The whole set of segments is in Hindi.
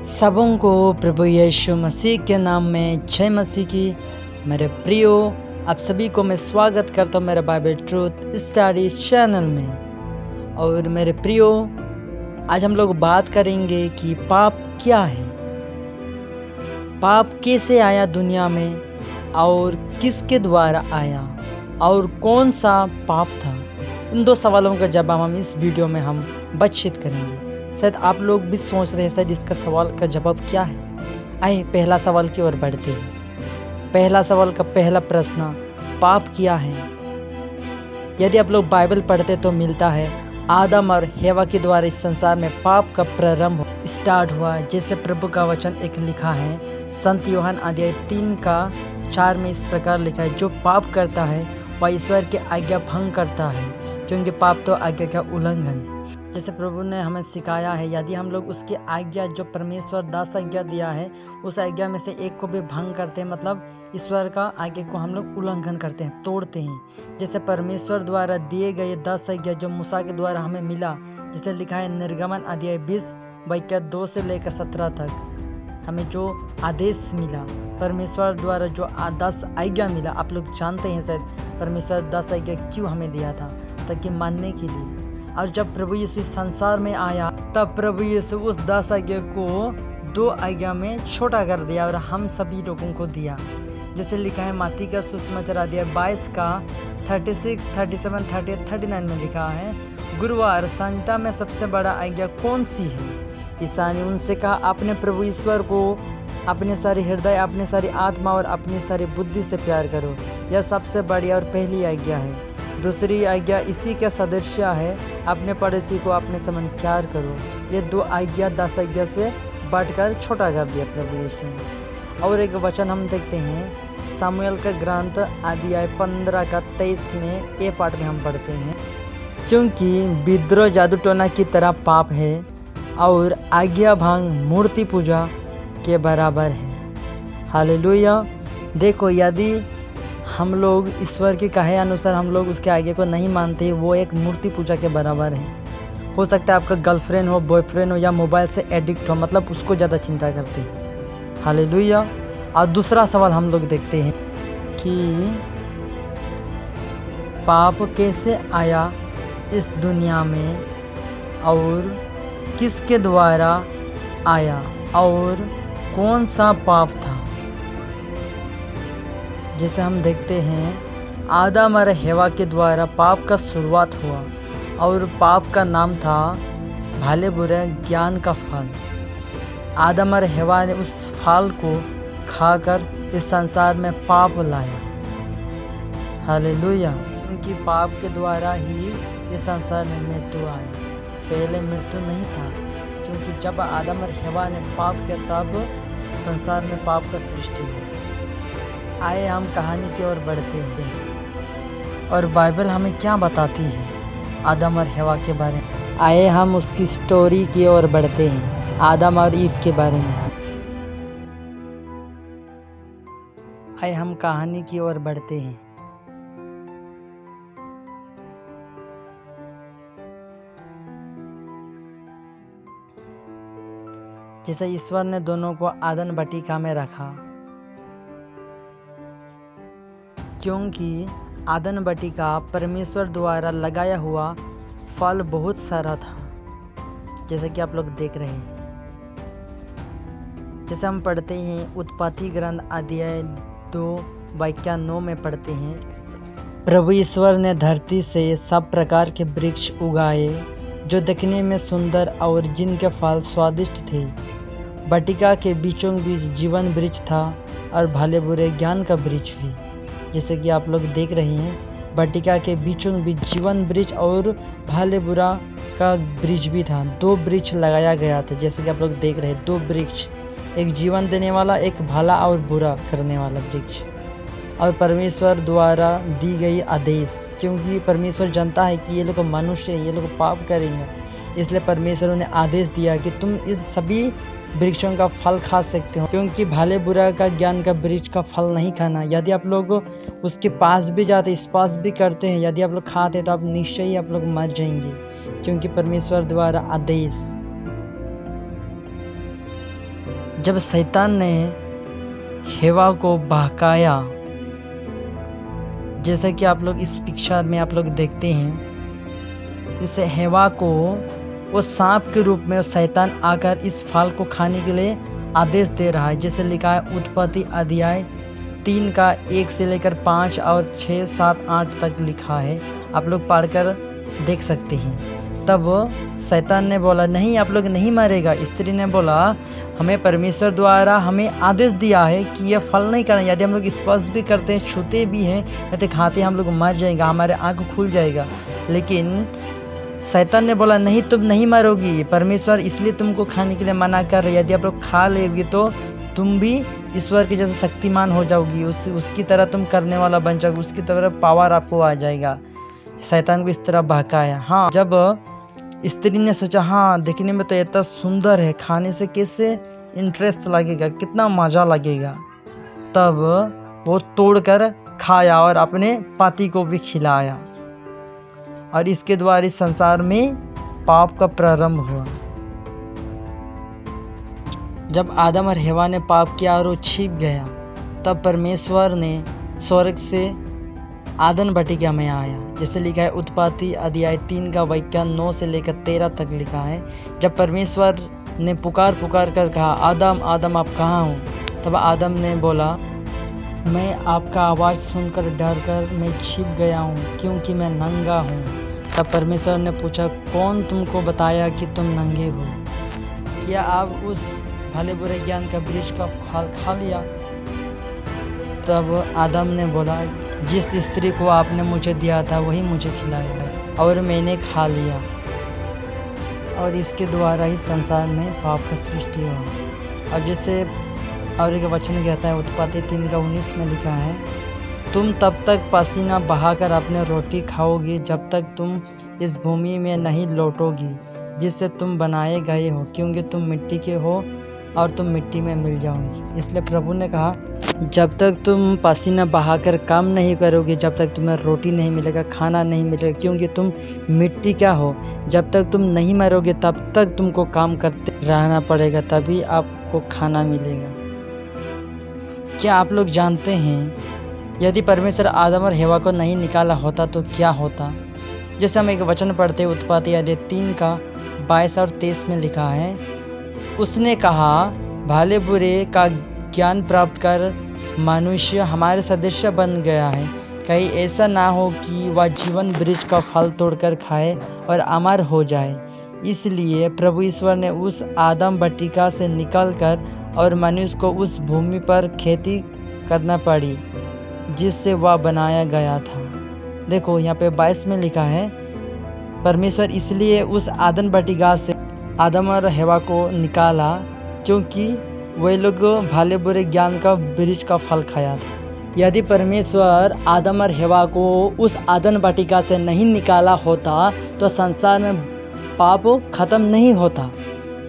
सबों को प्रभु यीशु मसीह के नाम में जय मसीह की। मेरे प्रियो, आप सभी को मैं स्वागत करता हूँ मेरे बाइबल ट्रूथ स्टडी चैनल में। और मेरे प्रियो, आज हम लोग बात करेंगे कि पाप क्या है, पाप कैसे आया दुनिया में और किसके द्वारा आया और कौन सा पाप था। इन दो सवालों का जवाब हम इस वीडियो में हम बातचीत करेंगे। शायद आप लोग भी सोच रहे हैं शायद इसका सवाल का जवाब क्या है। आइए पहला सवाल की ओर बढ़ते हैं। पहला सवाल का पहला प्रश्न, पाप क्या है। यदि आप लोग बाइबल पढ़ते तो मिलता है आदम और हेवा के द्वारा इस संसार में पाप का प्रारंभ स्टार्ट हुआ। जैसे प्रभु का वचन एक लिखा है संत यूहन्ना अध्याय 3:4 में इस प्रकार लिखा है, जो पाप करता है वह ईश्वर की आज्ञा भंग करता है, क्योंकि पाप तो आज्ञा का उल्लंघन है। जैसे प्रभु ने हमें सिखाया है, यदि हम लोग उसकी आज्ञा जो परमेश्वर 10 आज्ञा दिया है उस आज्ञा में से एक को भी भंग करते हैं, मतलब ईश्वर का आज्ञा को हम लोग उल्लंघन करते हैं, तोड़ते हैं। जैसे परमेश्वर द्वारा दिए गए 10 आज्ञा जो मूसा के द्वारा हमें मिला, जैसे लिखा है निर्गमन अध्याय 20 वाक्य 2 से लेकर 17 तक हमें जो आदेश मिला परमेश्वर द्वारा, जो 10 आज्ञा मिला। आप लोग जानते हैं शायद परमेश्वर 10 आज्ञा क्यों हमें दिया था, ताकि मानने के लिए। और जब प्रभु यीशु इस संसार में आया तब प्रभु यीशु उस 10 आज्ञा को 2 आज्ञा में छोटा कर दिया और हम सभी लोगों को दिया। जैसे लिखा है मत्ती का सुसमाचार अध्याय 22 का 36, 37, 38, 39 में लिखा है, गुरुवार संहिता में सबसे बड़ा आज्ञा कौन सी है। ईसा ने उनसे कहा, अपने प्रभु ईश्वर को अपने सारे हृदय, अपने सारी आत्मा और अपनी सारी बुद्धि से प्यार करो। यह सबसे बड़ी और पहली आज्ञा है। दूसरी आज्ञा इसी के सदृश है, अपने पड़ोसी को अपने समान प्यार करो। ये 2 आज्ञा 10 आज्ञा से बांटकर छोटा कर दिया प्रभु यीशु ने। और एक वचन हम देखते हैं सामुएल का ग्रंथ अध्याय 15 का 23 में, ए पाठ में हम पढ़ते हैं, क्योंकि विद्रोह जादू टोना की तरह पाप है और आज्ञा भंग मूर्ति पूजा के बराबर है। हालेलुया। देखो, यदि हम लोग ईश्वर के कहे अनुसार हम लोग उसके आज्ञा को नहीं मानते, वो एक मूर्ति पूजा के बराबर है। हो सकता है आपका गर्लफ्रेंड हो, बॉयफ्रेंड हो या मोबाइल से एडिक्ट हो, मतलब उसको ज़्यादा चिंता करते हैं। हालेलुया। और दूसरा सवाल हम लोग देखते हैं कि पाप कैसे आया इस दुनिया में और किसके द्वारा आया और कौन सा पाप था। जैसे हम देखते हैं आदम और हेवा के द्वारा पाप का शुरुआत हुआ और पाप का नाम था भले बुरे ज्ञान का फल। आदम और हेवा ने उस फल को खाकर इस संसार में पाप लाया। हालेलुया। उनकी पाप के द्वारा ही इस संसार में मृत्यु आया। पहले मृत्यु नहीं था, क्योंकि जब आदम और हेवा ने पाप किया तब संसार में पाप का सृष्टि हुआ। आए हम कहानी की ओर बढ़ते हैं और बाइबल हमें क्या बताती है आदम और हेवा के बारे में। आए हम उसकी स्टोरी की ओर बढ़ते हैं, आदम और ईव के बारे में। आए हम कहानी की ओर बढ़ते हैं। जैसे ईश्वर ने दोनों को आदन बटिका में रखा, क्योंकि आदन बटिका परमेश्वर द्वारा लगाया हुआ फल बहुत सारा था, जैसे कि आप लोग देख रहे हैं। जैसे हम पढ़ते हैं उत्पत्ति ग्रंथ अध्याय 2 वाक्य 9 में पढ़ते हैं, प्रभु ईश्वर ने धरती से सब प्रकार के वृक्ष उगाए जो दिखने में सुंदर और जिनके फल स्वादिष्ट थे। बटिका के बीचों बीच जीवन वृक्ष था और भले बुरे ज्ञान का वृक्ष भी। जैसे कि आप लोग देख रहे हैं बटिका के बीचों बीच जीवन वृक्ष और भले बुरा का वृक्ष भी था। 2 वृक्ष लगाया गया था, जैसे कि आप लोग देख रहे हैं 2 वृक्ष, एक जीवन देने वाला, एक भला और बुरा करने वाला वृक्ष। और परमेश्वर द्वारा दी गई आदेश, क्योंकि परमेश्वर जानता है कि ये लोग मनुष्य हैं, ये लोग पाप करेंगे, इसलिए परमेश्वर ने आदेश दिया कि तुम इस सभी वृक्षों का फल खा सकते हो, क्योंकि भले बुरा का ज्ञान का वृक्ष का फल नहीं खाना। यदि आप लोग उसके पास भी जाते, स्पर्श भी करते हैं, यदि आप लोग खाते तो आप निश्चय ही आप लोग मर जाएंगे, क्योंकि परमेश्वर द्वारा आदेश जब शैतान ने हेवा को बहकाया, जैसा कि आप लोग इस पिक्चर में आप लोग देखते हैं, इस हेवा को वो सांप के रूप में शैतान आकर इस फल को खाने के लिए आदेश दे रहा है। जैसे लिखा है उत्पत्ति अध्याय 3 का 1 से लेकर 5 और 6, 7, 8 तक लिखा है, आप लोग पढ़कर देख सकते हैं। तब शैतान ने बोला नहीं, आप लोग नहीं मरेगा। स्त्री ने बोला हमें परमेश्वर द्वारा हमें आदेश दिया है कि यह फल नहीं करना, यदि हम लोग स्पर्श भी करते हैं, छूते भी हैं, यदि खाते हम लोग मर जाएगा, हमारे आँख खुल जाएगा। लेकिन शैतान ने बोला नहीं, तुम नहीं मरोगी, परमेश्वर इसलिए तुमको खाने के लिए मना कर रहे, यदि आप लोग खा लेगी तो तुम भी ईश्वर के जैसे शक्तिमान हो जाओगी, उसकी तरह तुम करने वाला बन जाओगे, उसकी तरह पावर आपको आ जाएगा। शैतान को इस तरह बहकाया। हाँ, जब स्त्री ने सोचा हाँ देखने में तो इतना सुंदर है, खाने से कैसे इंटरेस्ट लगेगा, कितना मज़ा लगेगा, तब वो तोड़कर खाया और अपने पति को भी खिलाया, और इसके द्वारा इस संसार में पाप का प्रारंभ हुआ। जब आदम और हेवा ने पाप किया और वो छिप गया, तब परमेश्वर ने स्वर्ग से आदन वाटिका में आया। जैसे लिखा है उत्पत्ति अध्याय 3 का वाक्य 9 से लेकर 13 तक लिखा है। जब परमेश्वर ने पुकार कर कहा आदम आदम आप कहाँ हो, तब आदम ने बोला मैं आपका आवाज़ सुनकर डरकर मैं छिप गया हूँ क्योंकि मैं नंगा हूँ। तब परमेश्वर ने पूछा कौन तुमको बताया कि तुम नंगे हो, क्या आप उस भले बुरे ज्ञान का वृक्ष का फल खा लिया? तब आदम ने बोला जिस स्त्री को आपने मुझे दिया था वही मुझे खिलाया और मैंने खा लिया, और इसके द्वारा ही संसार में पाप का सृष्टि हुआ। और जैसे और एक वचन कहता है उत्पत्ति 3 का 19 में लिखा है तुम तब तक पसीना बहाकर अपने रोटी खाओगी जब तक तुम इस भूमि में नहीं लौटोगी जिससे तुम बनाए गए हो, क्योंकि तुम मिट्टी के हो और तुम मिट्टी में मिल जाओगी। इसलिए प्रभु ने कहा जब तक तुम पसीना बहाकर काम नहीं करोगे, जब तक तुम्हें रोटी नहीं मिलेगा, खाना नहीं मिलेगा, क्योंकि तुम मिट्टी क्या हो। जब तक तुम नहीं मरोगे तब तक तुमको काम करते रहना पड़ेगा, तभी आपको खाना मिलेगा। क्या आप लोग जानते हैं यदि परमेश्वर आदम और हेवा को नहीं निकाला होता तो क्या होता? जैसे हम एक वचन पढ़ते उत्पत्ति अध्याय 3 का 22 और 23 में लिखा है उसने कहा भले बुरे का ज्ञान प्राप्त कर मनुष्य हमारे सदस्य बन गया है, कहीं ऐसा ना हो कि वह जीवन वृक्ष का फल तोड़कर खाए और अमर हो जाए। इसलिए प्रभु ईश्वर ने उस आदम वाटिका से निकलकर और मनुष्य को उस भूमि पर खेती करना पड़ी जिससे वह बनाया गया था। देखो यहाँ पे 22 में लिखा है परमेश्वर इसलिए उस आदम वाटिका से आदम और हेवा को निकाला क्योंकि वे लोग भले बुरे ज्ञान का वृक्ष का फल खाया था। यदि परमेश्वर आदम और हेवा को उस आदम वाटिका से नहीं निकाला होता तो संसार में पाप खत्म नहीं होता,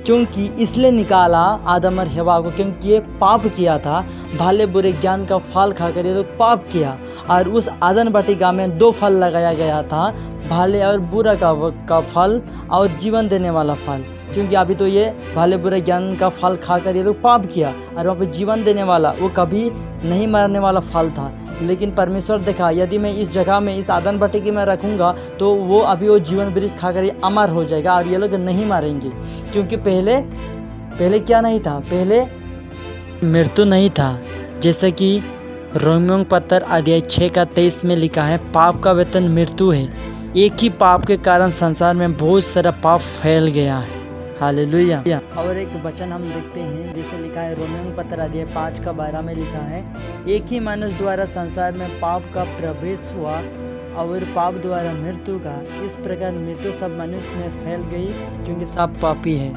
क्योंकि इसलिए निकाला आदम और हेवा को क्योंकि ये पाप किया था, भले बुरे ज्ञान का फल खाकर ये लोग पाप किया। और उस आदम वाटिका में 2 फल लगाया गया था, भले और बुरा का फल और जीवन देने वाला फल, क्योंकि अभी तो ये भले बुरे ज्ञान का फल खाकर ये लोग पाप किया, और वहाँ पे जीवन देने वाला वो कभी नहीं मरने वाला फल था। लेकिन परमेश्वर देखा यदि मैं इस जगह में इस आदम वाटिका में रखूँगा तो वो अभी वो जीवन वृक्ष खाकर ये अमर हो जाएगा और ये लोग नहीं मरेंगे, क्योंकि पहले क्या नहीं था, पहले मृत्यु नहीं था। जैसे कि रोमियों पत्र अध्याय 6 का 23 में लिखा है पाप का वेतन मृत्यु है, एक ही पाप के कारण संसार में बहुत सारा पाप फैल गया है। हालेलुया। और एक वचन हम देखते हैं जैसे लिखा है रोमियों पत्र अध्याय 5 का 12 में लिखा है एक ही मनुष्य द्वारा संसार में पाप का प्रवेश हुआ और पाप द्वारा मृत्यु का, इस प्रकार मृत्यु सब मनुष्य में फैल गई क्योंकि सब पापी है।